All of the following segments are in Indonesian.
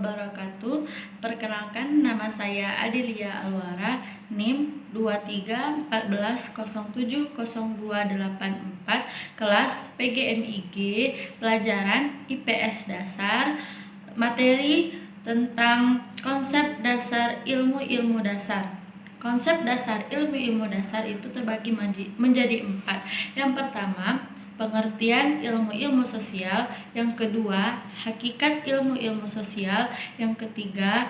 wabarakatuh. Perkenalkan, nama saya Adelia Alwara, NIM 2314070284, kelas PGMIG, pelajaran IPS dasar, materi tentang konsep dasar ilmu-ilmu dasar. Konsep dasar ilmu-ilmu dasar itu terbagi menjadi 4. Yang pertama, pengertian ilmu-ilmu sosial. Yang kedua, hakikat ilmu-ilmu sosial. Yang ketiga,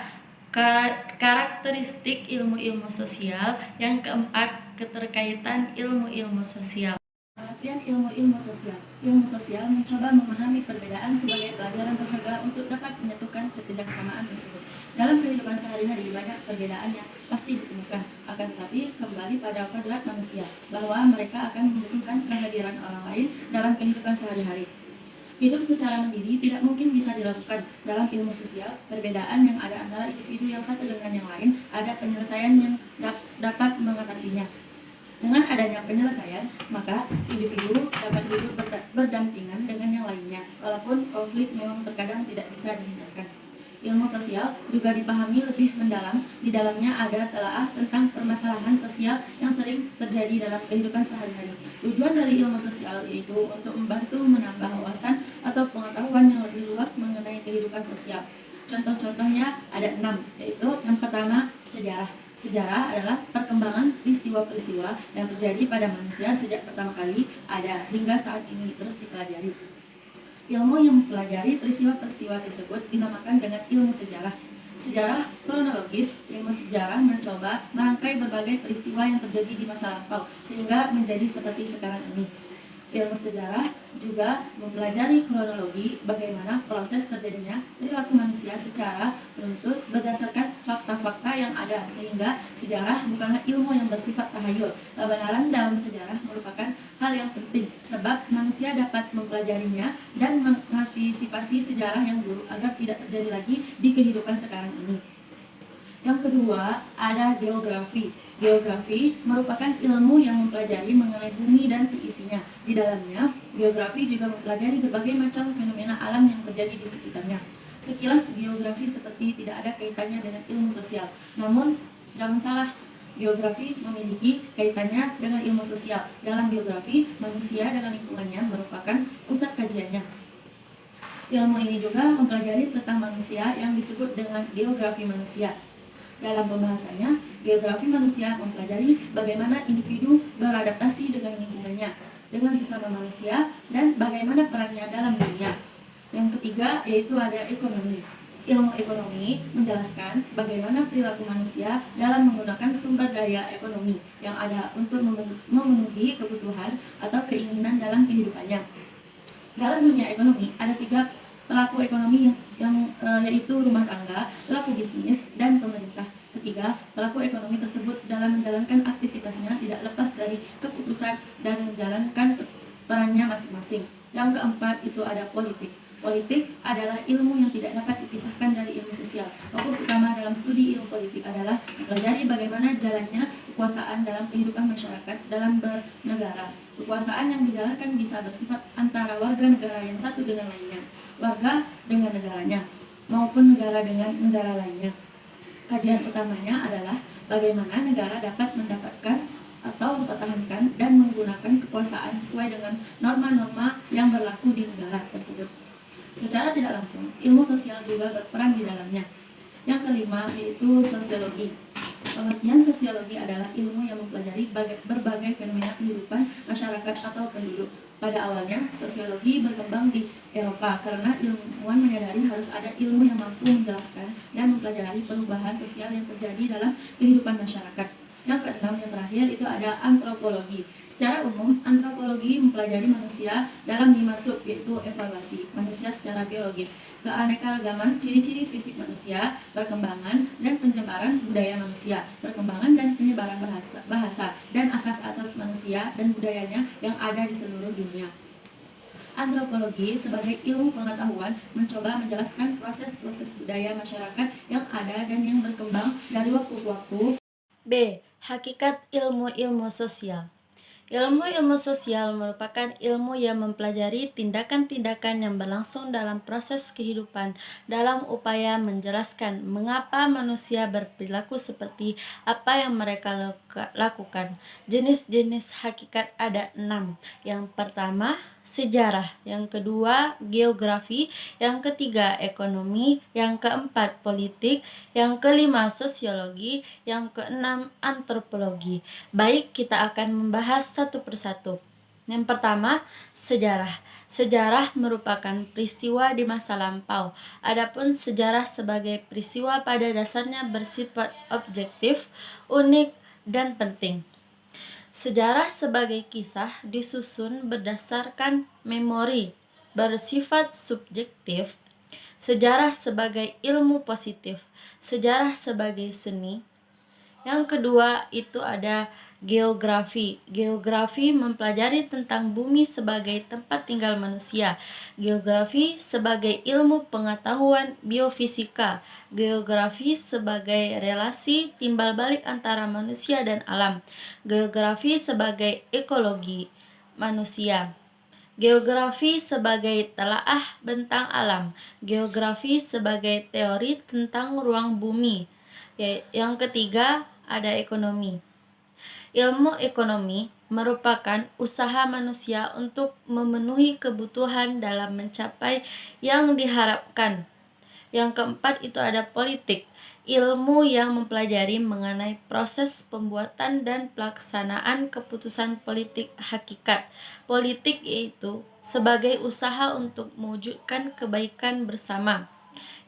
karakteristik ilmu-ilmu sosial. Yang keempat, keterkaitan ilmu-ilmu sosial. Pengertian ilmu-ilmu sosial. Ilmu sosial mencoba memahami perbedaan sebagai pelajaran berharga untuk dapat menyatukan ketidaksamaan tersebut. Dalam kehidupan sehari-hari banyak perbedaan yang pasti ditemukan, akan tetapi kembali pada kodrat manusia bahwa mereka akan membutuhkan kehadiran orang lain dalam kehidupan sehari-hari. Hidup secara mandiri tidak mungkin bisa dilakukan. Dalam ilmu sosial, perbedaan yang ada antara individu yang satu dengan yang lain ada penyelesaian yang dapat mengatasinya. Dengan adanya penyelesaian, maka individu dapat hidup berdampingan dengan yang lainnya, walaupun konflik memang terkadang tidak bisa dihindarkan. Ilmu sosial juga dipahami lebih mendalam. Di dalamnya ada telaah tentang permasalahan sosial yang sering terjadi dalam kehidupan sehari-hari. Tujuan dari ilmu sosial yaitu untuk membantu menambah wawasan atau pengetahuan yang lebih luas mengenai kehidupan sosial. Contoh-contohnya ada 6, yaitu yang pertama, sejarah. Sejarah adalah perkembangan peristiwa-peristiwa yang terjadi pada manusia sejak pertama kali ada hingga saat ini terus dipelajari. Ilmu yang mempelajari peristiwa-peristiwa tersebut dinamakan dengan ilmu sejarah. Sejarah kronologis, ilmu sejarah mencoba merangkai berbagai peristiwa yang terjadi di masa lampau sehingga menjadi seperti sekarang ini. Ilmu sejarah juga mempelajari kronologi, bagaimana proses terjadinya perilaku manusia secara runtut berdasarkan fakta-fakta yang ada, sehingga sejarah bukanlah ilmu yang bersifat tahayul. Kebenaran dalam sejarah merupakan hal yang penting, sebab manusia dapat mempelajarinya dan mengantisipasi sejarah yang buruk agar tidak terjadi lagi di kehidupan sekarang ini. Yang kedua, ada geografi. Geografi merupakan ilmu yang mempelajari mengenai bumi dan seisinya. Di dalamnya, geografi juga mempelajari berbagai macam fenomena alam yang terjadi di sekitarnya. Sekilas geografi seperti tidak ada kaitannya dengan ilmu sosial. Namun, jangan salah, geografi memiliki kaitannya dengan ilmu sosial. Dalam geografi, manusia dengan lingkungannya merupakan pusat kajiannya. Ilmu ini juga mempelajari tentang manusia yang disebut dengan geografi manusia. Dalam pembahasannya, geografi manusia mempelajari bagaimana individu beradaptasi dengan lingkungannya, dengan sesama manusia, dan bagaimana perannya dalam dunia. Yang ketiga yaitu ada ekonomi. Ilmu ekonomi menjelaskan bagaimana perilaku manusia dalam menggunakan sumber daya ekonomi yang ada untuk memenuhi kebutuhan atau keinginan dalam kehidupannya. Dalam dunia ekonomi ada 3 pelaku ekonomi yaitu rumah tangga, pelaku bisnis, dan pemerintah. Ketiga, pelaku ekonomi tersebut dalam menjalankan aktivitasnya tidak lepas dari keputusan dan menjalankan perannya masing-masing. Yang keempat itu ada politik. Politik adalah ilmu yang tidak dapat dipisahkan dari ilmu sosial. Fokus utama dalam studi ilmu politik adalah mempelajari bagaimana jalannya kekuasaan dalam kehidupan masyarakat dalam bernegara. Kekuasaan yang dijalankan bisa bersifat antara warga negara yang satu dengan lainnya, warga dengan negaranya, maupun negara dengan negara lainnya. Kajian utamanya adalah bagaimana negara dapat mendapatkan atau mempertahankan dan menggunakan kekuasaan sesuai dengan norma-norma yang berlaku di negara tersebut. Secara tidak langsung, ilmu sosial juga berperan di dalamnya. Yang kelima yaitu sosiologi. Pengertian sosiologi adalah ilmu yang mempelajari berbagai fenomena kehidupan masyarakat atau penduduk. Pada awalnya, sosiologi berkembang di Eropa karena ilmuwan menyadari harus ada ilmu yang mampu menjelaskan dan mempelajari perubahan sosial yang terjadi dalam kehidupan masyarakat. Yang keenam, yang terakhir itu ada antropologi. Secara umum, antropologi mempelajari manusia dalam 5 sub, yaitu evaluasi manusia secara biologis, keanekaragaman, ciri-ciri fisik manusia, perkembangan dan penyebaran budaya manusia, perkembangan dan penyebaran bahasa dan asas-asas manusia dan budayanya yang ada di seluruh dunia. Antropologi sebagai ilmu pengetahuan mencoba menjelaskan proses-proses budaya masyarakat yang ada dan yang berkembang dari waktu ke waktu. B. Hakikat ilmu-ilmu sosial. Ilmu-ilmu sosial merupakan ilmu yang mempelajari tindakan-tindakan yang berlangsung dalam proses kehidupan dalam upaya menjelaskan mengapa manusia berperilaku seperti apa yang mereka lakukan. Jenis-jenis hakikat ada 6. Yang pertama, sejarah. Yang kedua, geografi. Yang ketiga, ekonomi. Yang keempat, politik. Yang kelima, sosiologi. Yang keenam, antropologi. Baik, kita akan membahas satu persatu. Yang pertama, sejarah. Sejarah merupakan peristiwa di masa lampau. Adapun sejarah sebagai peristiwa pada dasarnya bersifat objektif, unik, dan penting. Sejarah sebagai kisah disusun berdasarkan memori, bersifat subjektif. Sejarah sebagai ilmu positif. Sejarah sebagai seni. Yang kedua itu ada geografi. Geografi mempelajari tentang bumi sebagai tempat tinggal manusia. Geografi sebagai ilmu pengetahuan biofisika. Geografi sebagai relasi timbal balik antara manusia dan alam. Geografi sebagai ekologi manusia. Geografi sebagai telaah bentang alam. Geografi sebagai teori tentang ruang bumi. Yang ketiga ada ekonomi. Ilmu ekonomi merupakan usaha manusia untuk memenuhi kebutuhan dalam mencapai yang diharapkan. Yang keempat itu ada politik. Ilmu yang mempelajari mengenai proses pembuatan dan pelaksanaan keputusan politik hakikat. Politik yaitu sebagai usaha untuk mewujudkan kebaikan bersama.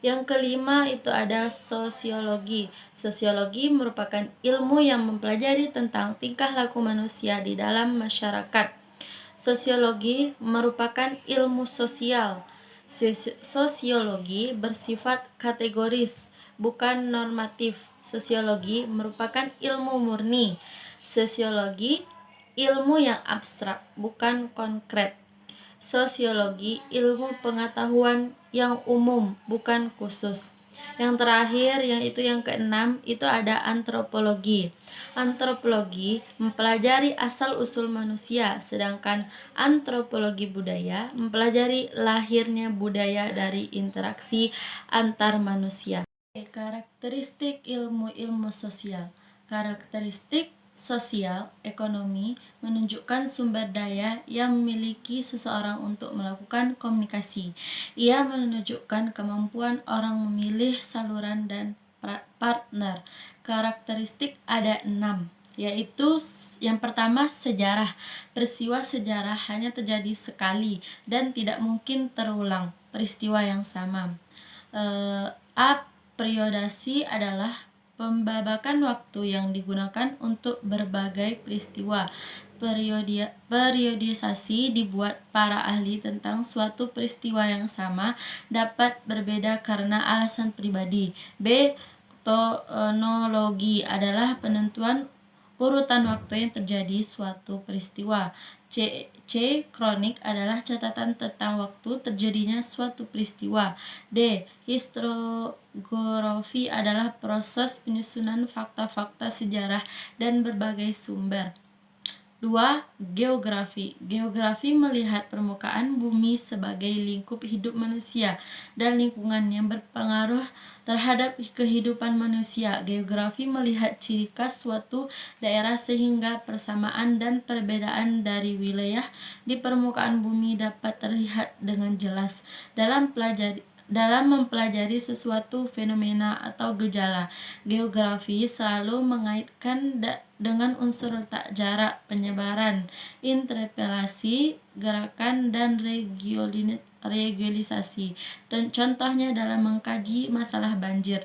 Yang kelima itu ada sosiologi. Sosiologi merupakan ilmu yang mempelajari tentang tingkah laku manusia di dalam masyarakat. Sosiologi merupakan ilmu sosial. Sosiologi bersifat kategoris, bukan normatif. Sosiologi merupakan ilmu murni. Sosiologi ilmu yang abstrak, bukan konkret. Sosiologi ilmu pengetahuan yang umum, bukan khusus. Yang terakhir, yang keenam, itu ada antropologi. Antropologi mempelajari asal-usul manusia, sedangkan antropologi budaya mempelajari lahirnya budaya dari interaksi antar manusia. Karakteristik ilmu-ilmu sosial. Karakteristik sosial ekonomi menunjukkan sumber daya yang memiliki seseorang untuk melakukan komunikasi. Ia menunjukkan kemampuan orang memilih saluran dan partner. Karakteristik ada 6, yaitu yang pertama sejarah. Peristiwa sejarah hanya terjadi sekali dan tidak mungkin terulang peristiwa yang sama. Periodasi adalah pembabakan waktu yang digunakan untuk berbagai peristiwa. Periodisasi dibuat para ahli tentang suatu peristiwa yang sama dapat berbeda karena alasan pribadi. B. Kronologi adalah penentuan urutan waktu yang terjadi suatu peristiwa. Kronik adalah catatan tentang waktu terjadinya suatu peristiwa. D. Historiografi adalah proses penyusunan fakta-fakta sejarah dan berbagai sumber. 2. Geografi. Geografi melihat permukaan bumi sebagai lingkup hidup manusia dan lingkungan yang berpengaruh terhadap kehidupan manusia. Geografi melihat ciri khas suatu daerah sehingga persamaan dan perbedaan dari wilayah di permukaan bumi dapat terlihat dengan jelas dalam mempelajari sesuatu fenomena atau gejala. Geografi selalu mengaitkan dengan unsur letak, jarak, penyebaran, interpelasi, gerakan, dan regionalisasi. Contohnya dalam mengkaji masalah banjir.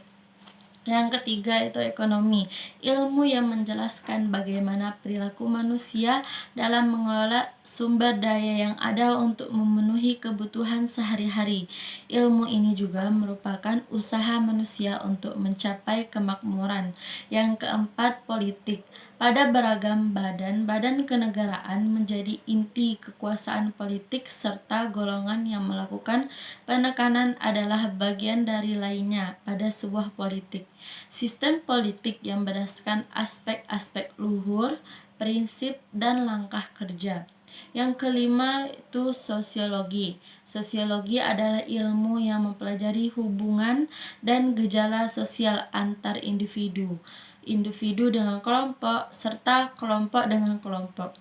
Yang ketiga itu ekonomi, ilmu yang menjelaskan bagaimana perilaku manusia dalam mengelola sumber daya yang ada untuk memenuhi kebutuhan sehari-hari. Ilmu ini juga merupakan usaha manusia untuk mencapai kemakmuran. Yang keempat, politik. Pada beragam badan kenegaraan menjadi inti kekuasaan politik serta golongan yang melakukan penekanan adalah bagian dari lainnya pada sebuah politik. Sistem politik yang berdasarkan aspek-aspek luhur, prinsip, dan langkah kerja. Yang kelima itu sosiologi. Sosiologi adalah ilmu yang mempelajari hubungan dan gejala sosial antar individu, individu dengan kelompok, serta kelompok dengan kelompok.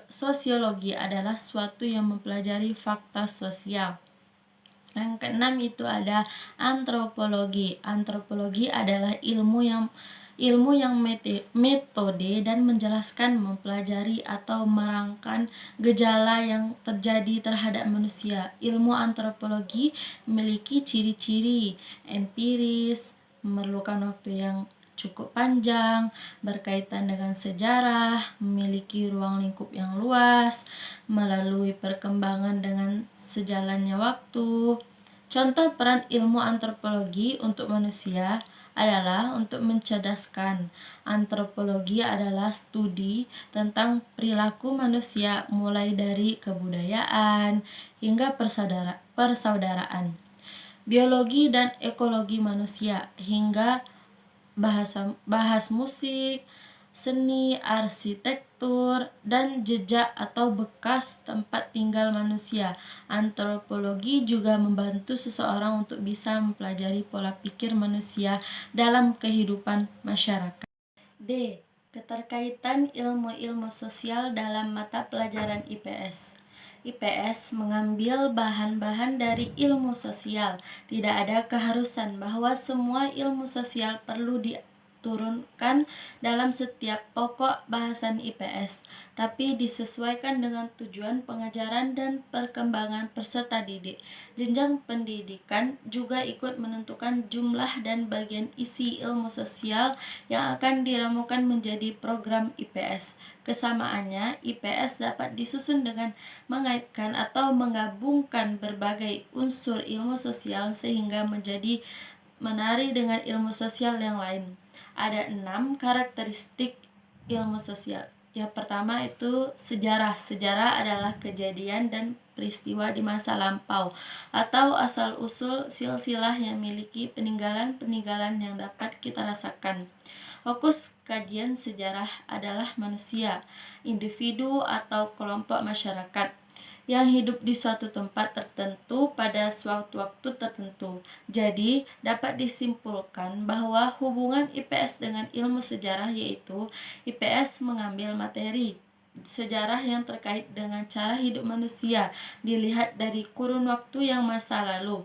Sosiologi adalah suatu yang mempelajari fakta sosial. Yang keenam itu ada antropologi. Antropologi adalah ilmu yang metode dan menjelaskan, mempelajari atau merangkai gejala yang terjadi terhadap manusia. Ilmu antropologi memiliki ciri-ciri empiris, memerlukan waktu yang cukup panjang, berkaitan dengan sejarah, memiliki ruang lingkup yang luas, melalui perkembangan dengan sejalannya waktu. Contoh peran ilmu antropologi untuk manusia adalah untuk mencerdaskan. Antropologi adalah studi tentang perilaku manusia mulai dari kebudayaan hingga persaudaraan, biologi dan ekologi manusia, hingga bahas musik, seni, arsitektur, dan jejak atau bekas tempat tinggal manusia. Antropologi juga membantu seseorang untuk bisa mempelajari pola pikir manusia dalam kehidupan masyarakat. D. Keterkaitan ilmu-ilmu sosial dalam mata pelajaran IPS. IPS mengambil bahan-bahan dari ilmu sosial. Tidak ada keharusan bahwa semua ilmu sosial perlu diturunkan dalam setiap pokok bahasan IPS, tapi disesuaikan dengan tujuan pengajaran dan perkembangan peserta didik. Jenjang pendidikan juga ikut menentukan jumlah dan bagian isi ilmu sosial yang akan diramukan menjadi program IPS. Kesamaannya, IPS dapat disusun dengan mengaitkan atau menggabungkan berbagai unsur ilmu sosial sehingga menjadi menari dengan ilmu sosial yang lain. Ada 6 karakteristik ilmu sosial. Yang pertama itu sejarah. Sejarah adalah kejadian dan peristiwa di masa lampau atau asal-usul silsilah yang memiliki peninggalan-peninggalan yang dapat kita rasakan. Fokus kajian sejarah adalah manusia, individu atau kelompok masyarakat yang hidup di suatu tempat tertentu pada suatu waktu tertentu. Jadi, dapat disimpulkan bahwa hubungan IPS dengan ilmu sejarah yaitu IPS mengambil materi sejarah yang terkait dengan cara hidup manusia dilihat dari kurun waktu yang masa lalu.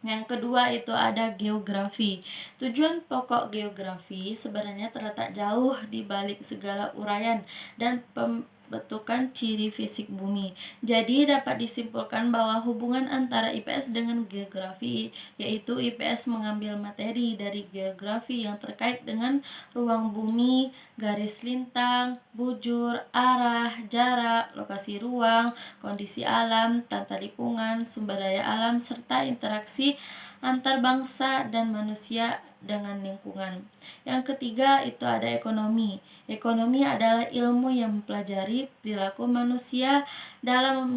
Yang kedua itu ada geografi. Tujuan pokok geografi sebenarnya terletak jauh di balik segala uraian dan pembentukan ciri fisik bumi. Jadi dapat disimpulkan bahwa hubungan antara IPS dengan geografi yaitu IPS mengambil materi dari geografi yang terkait dengan ruang bumi, garis lintang, bujur, arah, jarak, lokasi ruang, kondisi alam, tata lingkungan, sumber daya alam, serta interaksi antar bangsa dan manusia dengan lingkungan. Yang ketiga itu ada ekonomi. Ekonomi adalah ilmu yang mempelajari perilaku manusia dalam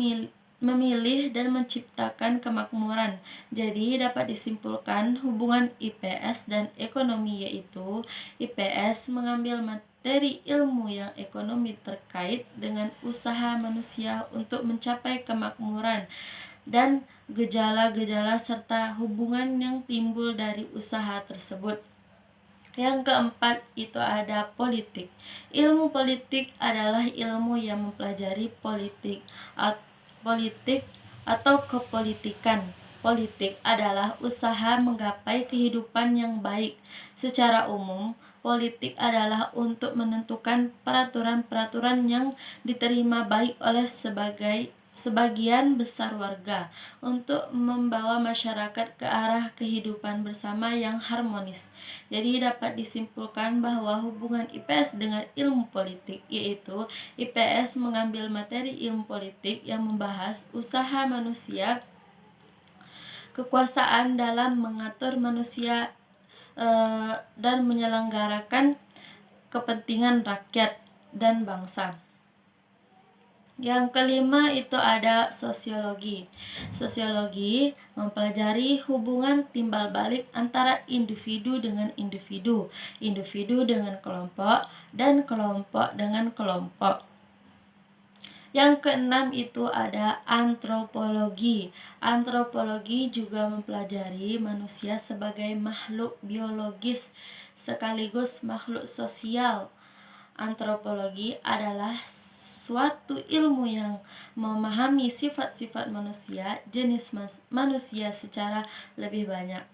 memilih dan menciptakan kemakmuran. Jadi dapat disimpulkan hubungan IPS dan ekonomi yaitu IPS mengambil materi ilmu yang ekonomi terkait dengan usaha manusia untuk mencapai kemakmuran dan gejala-gejala serta hubungan yang timbul dari usaha tersebut. Yang keempat itu ada politik. Ilmu politik adalah ilmu yang mempelajari politik atau kepolitikan. Politik adalah usaha menggapai kehidupan yang baik. Secara umum, politik adalah untuk menentukan peraturan-peraturan yang diterima baik oleh sebagian besar warga untuk membawa masyarakat ke arah kehidupan bersama yang harmonis. Jadi dapat disimpulkan bahwa hubungan IPS dengan ilmu politik yaitu IPS mengambil materi ilmu politik yang membahas usaha manusia, kekuasaan dalam mengatur manusia dan menyelenggarakan kepentingan rakyat dan bangsa. Yang kelima itu ada sosiologi. Sosiologi mempelajari hubungan timbal balik antara individu dengan individu, individu dengan kelompok, dan kelompok dengan kelompok. Yang keenam itu ada antropologi. Antropologi juga mempelajari manusia sebagai makhluk biologis sekaligus makhluk sosial. Antropologi adalah suatu ilmu yang memahami sifat-sifat manusia, jenis manusia secara lebih banyak.